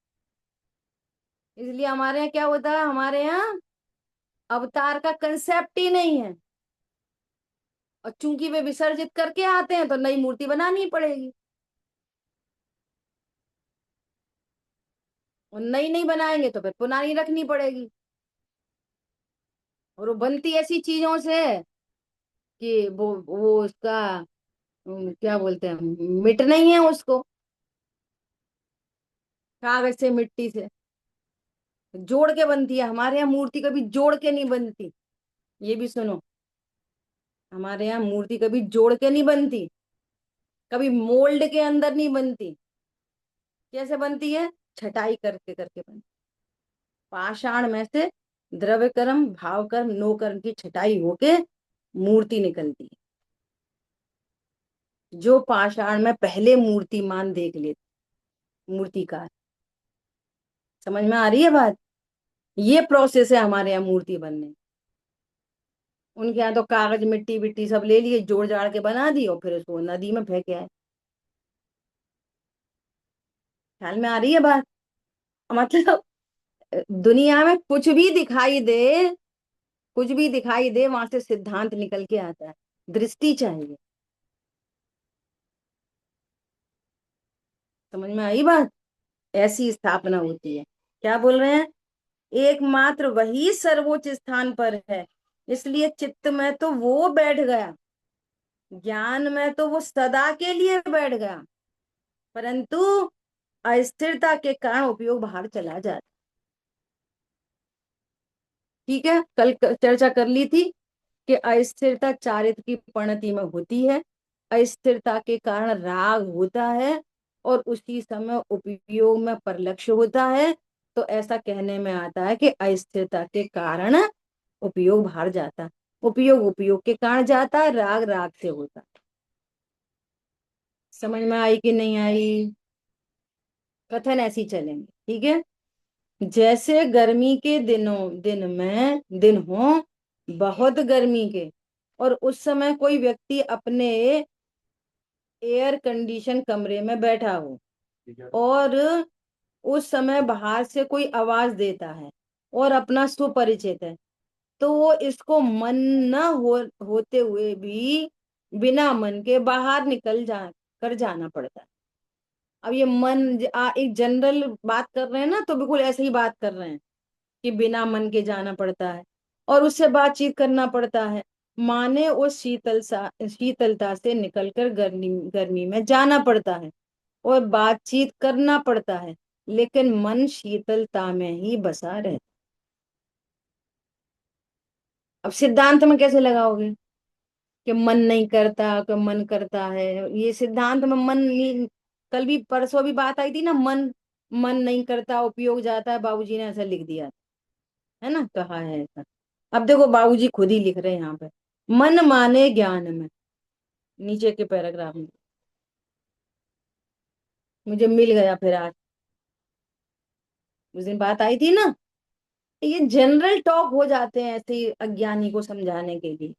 इसलिए हमारे यहाँ क्या होता है, हमारे यहाँ अवतार का कंसेप्ट ही नहीं है। और चूंकि वे विसर्जित करके आते हैं तो नई मूर्ति बनानी पड़ेगी, और नई नहीं बनाएंगे तो फिर पुरानी रखनी पड़ेगी। और वो बनती ऐसी चीजों से है कि वो उसका क्या बोलते हैं, मिट नहीं है उसको, कागज से, मिट्टी से जोड़ के बनती है। हमारे यहाँ मूर्ति कभी जोड़ के नहीं बनती, ये भी सुनो। हमारे यहाँ मूर्ति कभी जोड़ के नहीं बनती, कभी मोल्ड के अंदर नहीं बनती। कैसे बनती है? छटाई करके करके बनती। पाषाण में से द्रव्य कर्म, भाव कर्म, नो कर्म की छटाई होके मूर्ति निकलती है। जो पाषाण में पहले मूर्तिमान देख लेते, मूर्तिकार। समझ में आ रही है बात? ये प्रोसेस है हमारे यहाँ मूर्ति बनने। उनके यहाँ तो कागज, मिट्टी विट्टी सब ले लिए, जोड़ जाड़ के बना दी और फिर उसको नदी में फेंके आए। ख्याल में आ रही है बात? मतलब दुनिया में कुछ भी दिखाई दे, कुछ भी दिखाई दे, वहां से सिद्धांत निकल के आता है। दृष्टि चाहिए। समझ में आई बात? ऐसी स्थापना होती है। क्या बोल रहे हैं? एकमात्र वही सर्वोच्च स्थान पर है, इसलिए चित्त में तो वो बैठ गया, ज्ञान में तो वो सदा के लिए बैठ गया, परंतु अस्थिरता के कारण उपयोग बाहर चला जाता। ठीक है, कल चर्चा कर ली थी कि अस्थिरता चारित्र की परिणति में होती है। अस्थिरता के कारण राग होता है और उसी समय उपयोग में परलक्ष्य होता है। तो ऐसा कहने में आता है कि अस्थिरता के कारण उपयोग बाहर जाता, उपयोग उपयोग के कारण जाता, राग राग से होता। समझ में आई कि नहीं आई? कथन ऐसी चलेंगे, ठीक है। जैसे गर्मी के दिन में दिन हो बहुत गर्मी के, और उस समय कोई व्यक्ति अपने एयर कंडीशन कमरे में बैठा हो, और उस समय बाहर से कोई आवाज देता है और अपना सुपरिचित है, तो वो इसको मन न होते हुए भी बिना मन के बाहर निकल जा कर जाना पड़ता है। अब ये एक जनरल बात कर रहे हैं ना, तो बिल्कुल ऐसे ही बात कर रहे हैं कि बिना मन के जाना पड़ता है और उससे बातचीत करना पड़ता है। माने उस शीतलता से निकलकर गर्मी गर्मी में जाना पड़ता है और बातचीत करना पड़ता है, लेकिन मन शीतलता में ही बसा रहता। अब सिद्धांत में कैसे लगाओगे कि मन नहीं करता, कि मन करता है? ये सिद्धांत में मन नहीं। कल भी परसों भी बात आई थी ना, मन मन नहीं करता, उपयोग जाता है, बाबूजी ने ऐसा लिख दिया है ना, कहा है ऐसा। अब देखो बाबूजी खुद ही लिख रहे हैं यहाँ पे, मन माने ज्ञान में, नीचे के पैराग्राफ में। मुझे मिल गया फिर आज, उस दिन बात आई थी ना। ये जनरल टॉक हो जाते हैं ऐसे ही अज्ञानी को समझाने के लिए।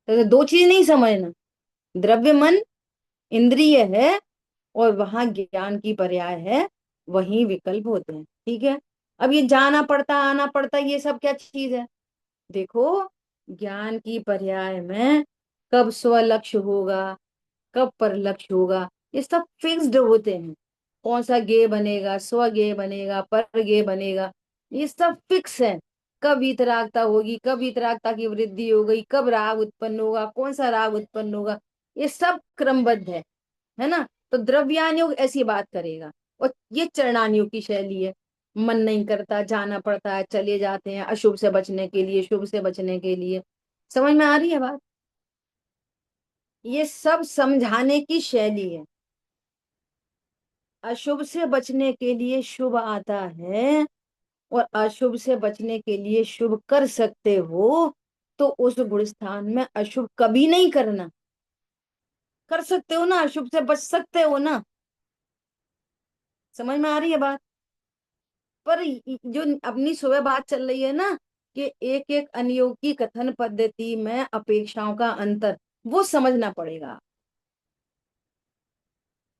तो दो चीज नहीं समझना, द्रव्य मन इंद्रिय है और वहां ज्ञान की पर्याय है, वही विकल्प होते हैं। ठीक है। अब ये जाना पड़ता, आना पड़ता, ये सब क्या चीज है? देखो, ज्ञान की पर्याय में कब स्वलक्ष्य होगा, कब पर लक्ष्य होगा, ये सब फिक्स्ड होते हैं। कौन सा गे बनेगा, स्व गे बनेगा, पर गे बनेगा, ये सब फिक्स है। कब वितरागता होगी, कब वितरागता की वृद्धि हो गई, कब राग उत्पन्न होगा, कौन सा राग उत्पन्न होगा, ये सब क्रमबद्ध है ना। तो द्रव्यान योग ऐसी बात करेगा, और ये चरणान योग की शैली है। मन नहीं करता, जाना पड़ता है, चले जाते हैं, अशुभ से बचने के लिए, शुभ से बचने के लिए। समझ में आ रही है बात? ये सब समझाने की शैली है। अशुभ से बचने के लिए शुभ आता है, और अशुभ से बचने के लिए शुभ कर सकते हो, तो उस गुण स्थान में अशुभ कभी नहीं करना। कर सकते हो ना, अशुभ से बच सकते हो ना। समझ में आ रही है बात? पर जो अपनी सुबह बात चल रही है ना, कि एक एक अनुयोग की कथन पद्धति में अपेक्षाओं का अंतर, वो समझना पड़ेगा।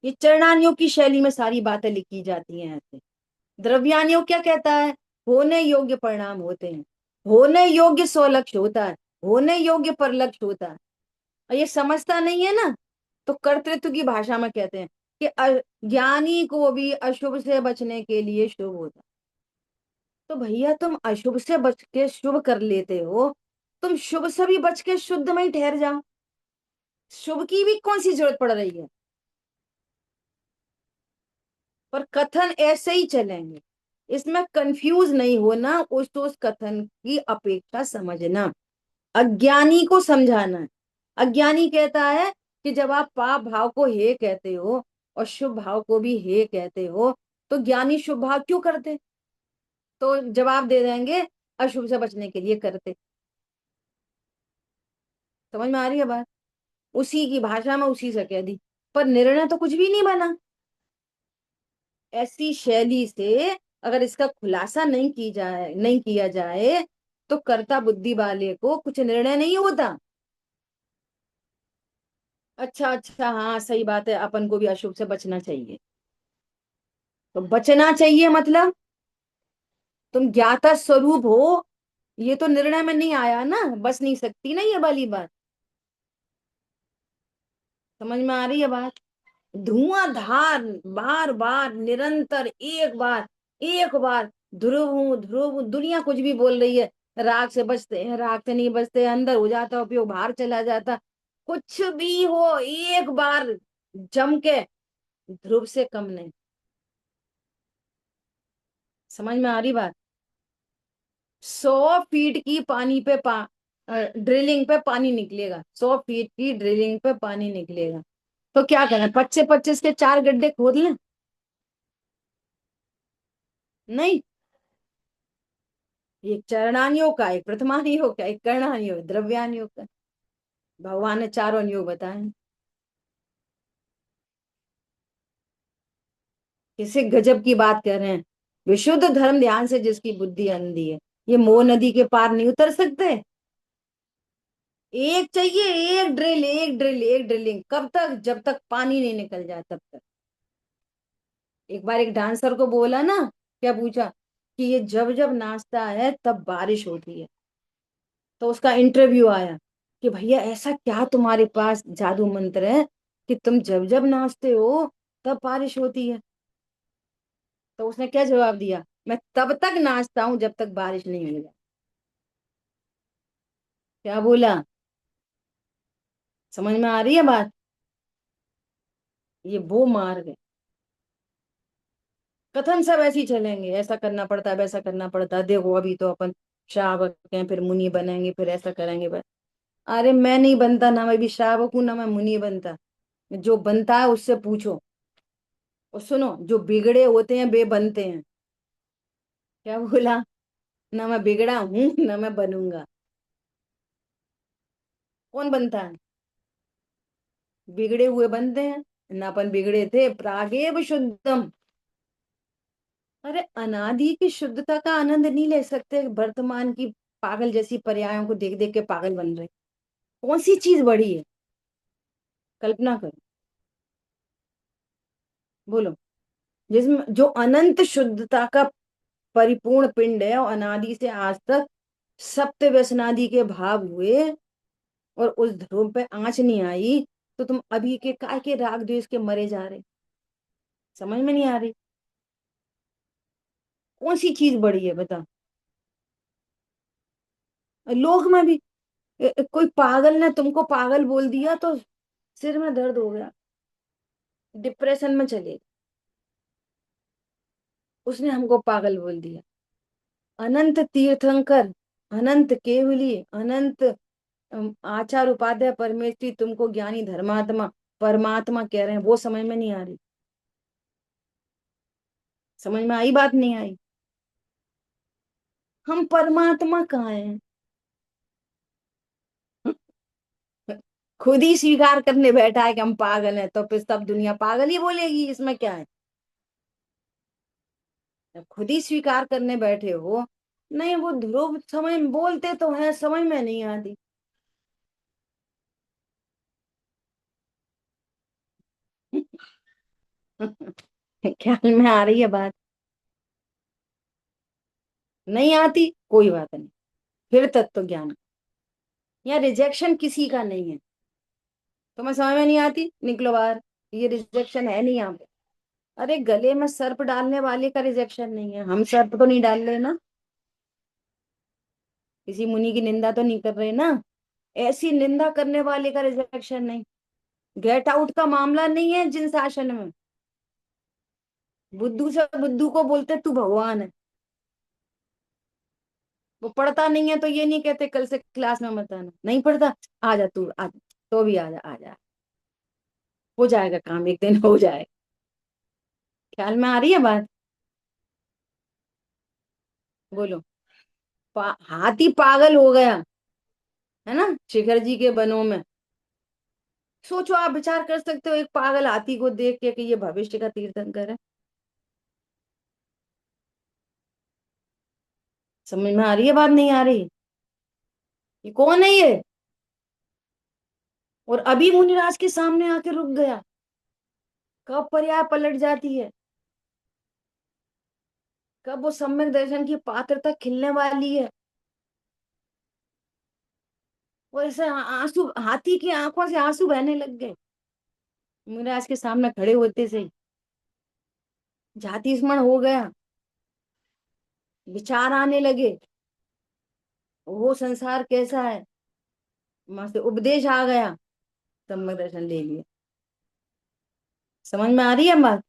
ये चरणानियोग की शैली में सारी बातें लिखी जाती हैं ऐसे। द्रव्यानुयोग क्या कहता है? होने योग्य परिणाम होते हैं, होने योग्य स्वलक्ष्य होता है, होने योग्य परलक्ष्य होता है। और ये समझता नहीं है ना, तो कर्तृत्व की भाषा में कहते हैं कि ज्ञानी को भी अशुभ से बचने के लिए शुभ होता है। तो भैया तुम अशुभ से बच के शुभ कर लेते हो, तुम शुभ से भी बच के शुद्ध में ही ठहर जाओ। शुभ की भी कौन सी जरूरत पड़ रही है? पर कथन ऐसे ही चलेंगे, इसमें कंफ्यूज नहीं होना, उस कथन की अपेक्षा समझना, अज्ञानी को समझाना है। अज्ञानी कहता है कि जब आप पाप भाव को हे कहते हो और शुभ भाव को भी हे कहते हो, तो ज्ञानी शुभ भाव क्यों करते? तो जवाब दे देंगे, अशुभ से बचने के लिए करते। समझ में आ रही है बात? उसी की भाषा में उसी से कह दी, पर निर्णय तो कुछ भी नहीं बना। ऐसी शैली से अगर इसका खुलासा नहीं किया जाए, तो कर्ता बुद्धि वाले को कुछ निर्णय नहीं होता। अच्छा अच्छा, हाँ सही बात है, अपन को भी अशुभ से बचना चाहिए। तो बचना चाहिए मतलब तुम ज्ञाता स्वरूप हो, ये तो निर्णय में नहीं आया ना, बच नहीं सकती ना ये वाली बात। समझ में आ रही है बात? धुआंधार, बार बार निरंतर, एक बार ध्रुव हूँ ध्रुव हूँ, दुनिया कुछ भी बोल रही है, राग से बचते हैं, राग से नहीं बचते, अंदर हो जाता उपयोग, बाहर चला जाता, कुछ भी हो, एक बार जम के ध्रुव से कम नहीं। समझ में आ रही बात? 100 फीट की पानी पे ड्रिलिंग पे पानी निकलेगा, 100 फीट की ड्रिलिंग पे पानी निकलेगा, तो क्या करें, 25-25 के 4 गड्ढे खोद लें? नहीं। एक चरणानियोग का, एक प्रथमानियोग का, एक कर्णानियोग, द्रव्यानियोग का, भगवान ने चारों नियोग बताए हैं। किसी गजब की बात कर रहे हैं, विशुद्ध धर्म ध्यान से जिसकी बुद्धि अंधी है, ये मोह नदी के पार नहीं उतर सकते। एक चाहिए, एक ड्रिल, एक ड्रिल, एक ड्रिलिंग, कब तक? जब तक पानी नहीं निकल जाए तब तक। एक बार एक डांसर को बोला ना, क्या पूछा, कि ये जब जब नाचता है तब बारिश होती है। तो उसका इंटरव्यू आया कि भैया ऐसा क्या तुम्हारे पास जादू मंत्र है कि तुम जब जब नाचते हो तब बारिश होती है? तो उसने क्या जवाब दिया, मैं तब तक नाचता हूं जब तक बारिश नहीं हो जाए। क्या बोला? समझ में आ रही है बात? ये वो मार्ग है। कथन सब ऐसे ही चलेंगे, ऐसा करना पड़ता है, वैसा करना पड़ता है, देखो अभी तो अपन श्रावक हैं, फिर मुनि बनेंगे, फिर ऐसा करेंगे बस। अरे मैं नहीं बनता ना, मैं भी श्रावक हूं ना, मैं मुनि बनता। जो बनता है उससे पूछो। और सुनो, जो बिगड़े होते हैं वे बनते हैं। क्या बोला? ना मैं बिगड़ा हूं ना मैं बनूंगा। कौन बनता है? बिगड़े हुए बनते हैं। ना अपन बिगड़े थे, प्रागेव शुद्धम। अरे अनादि की शुद्धता का आनंद नहीं ले सकते वर्तमान की पागल जैसी पर्यायों को देख देख के पागल बन रहे? कौन सी चीज बड़ी है? कल्पना करो, बोलो। जिसमें जो अनंत शुद्धता का परिपूर्ण पिंड है, और अनादि से आज तक सप्त व्यसनादि के भाव हुए, और उस ध्रुव पे आंच नहीं आई, तो तुम अभी के काय के राग द्वेष के मरे जा रहे? समझ में नहीं आ रही? कौन सी चीज बड़ी है बता? लोक में भी कोई पागल ने तुमको पागल बोल दिया तो सिर में दर्द हो गया, डिप्रेशन में चले गए, उसने हमको पागल बोल दिया। अनंत तीर्थंकर, अनंत केवली, अनंत आचार उपाध्याय परमेष्ठी तुमको ज्ञानी धर्मात्मा परमात्मा कह रहे हैं, वो समझ में नहीं आ रही। समझ में आई बात नहीं आई? हम परमात्मा कहाँ हैं? खुद ही स्वीकार करने बैठा है कि हम पागल हैं, तो फिर सब दुनिया पागल ही बोलेगी, इसमें क्या है? जब खुद ही स्वीकार करने बैठे हो, नहीं वो ध्रुव समझ बोलते तो है, समझ में नहीं आती। ख्याल में आ रही है बात? नहीं आती, कोई बात नहीं। फिर तत्व ज्ञान, या रिजेक्शन किसी का नहीं है। तुम्हें समझ में नहीं आती, निकलो बाहर। ये रिजेक्शन है नहीं यहाँ पे। अरे गले में सर्प डालने वाले का रिजेक्शन नहीं है, हम सर्प तो नहीं डाल रहे ना, किसी मुनि की निंदा तो नहीं कर रहे ना, ऐसी निंदा करने वाले का रिजेक्शन नहीं। गेट आउट का मामला नहीं है जिन शासन में। बुद्धू से बुद्धू को बोलते तू भगवान है। वो पढ़ता नहीं है तो ये नहीं कहते कल से क्लास में मत आना, नहीं पढ़ता, आ जा तू, आ जा, तो भी आ जा, आ जा, हो जाएगा काम, एक दिन हो जाएगा। ख्याल में आ रही है बात? बोलो। हाथी पागल हो गया है ना शिखर जी के बनों में। सोचो, आप विचार कर सकते हो एक पागल हाथी को देख के कि ये भविष्य का तीर्थंकर है? समझ में आ रही है बात, नहीं आ रही? ये कौन है ये? और अभी मुनिराज के सामने आके रुक गया। कब पर्याय पलट जाती है, कब वो सम्यक दर्शन की पात्रता खिलने वाली है। वो ऐसे आंसू, हाथी की आंखों से आंसू बहने लग गए मुनिराज के सामने खड़े होते से। जाति स्मरण हो गया, विचार आने लगे, वो संसार कैसा है, वहां से उपदेश आ गया, सम्यक दर्शन ले लिया। समझ में आ रही है बात?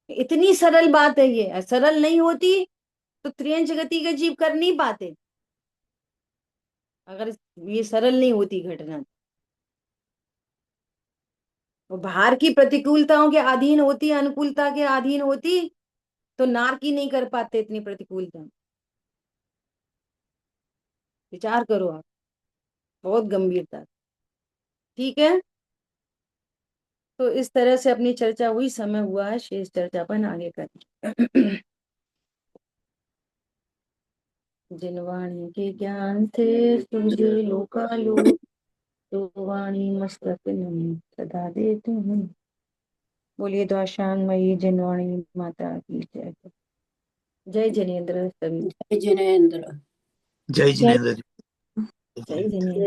इतनी सरल बात है ये, सरल नहीं होती तो त्रियंच गति के जीव कर नहीं पाते, अगर ये सरल नहीं होती घटना। वो बाहर की प्रतिकूलताओं के अधीन होती, अनुकूलता के अधीन होती, तो नारकी नहीं कर पाते इतनी प्रतिकूलता। विचार करो आप, बहुत गंभीरता। ठीक है, तो इस तरह से अपनी चर्चा हुई, समय हुआ है शेष चर्चा अपन आगे करें। जिनवाणी के ज्ञान थे तुझे लोकालोक, तो वाणी मस्तक नहीं सदा देती हूँ। बोलिए द्वाशांग जिनवाणी माता की जय। जय जिनेन्द्र सभी। जय जिनेन्द्र। जय जय जिनेन्द्र जी। जय जय जिनेन्द्र। जिनेन्द्र।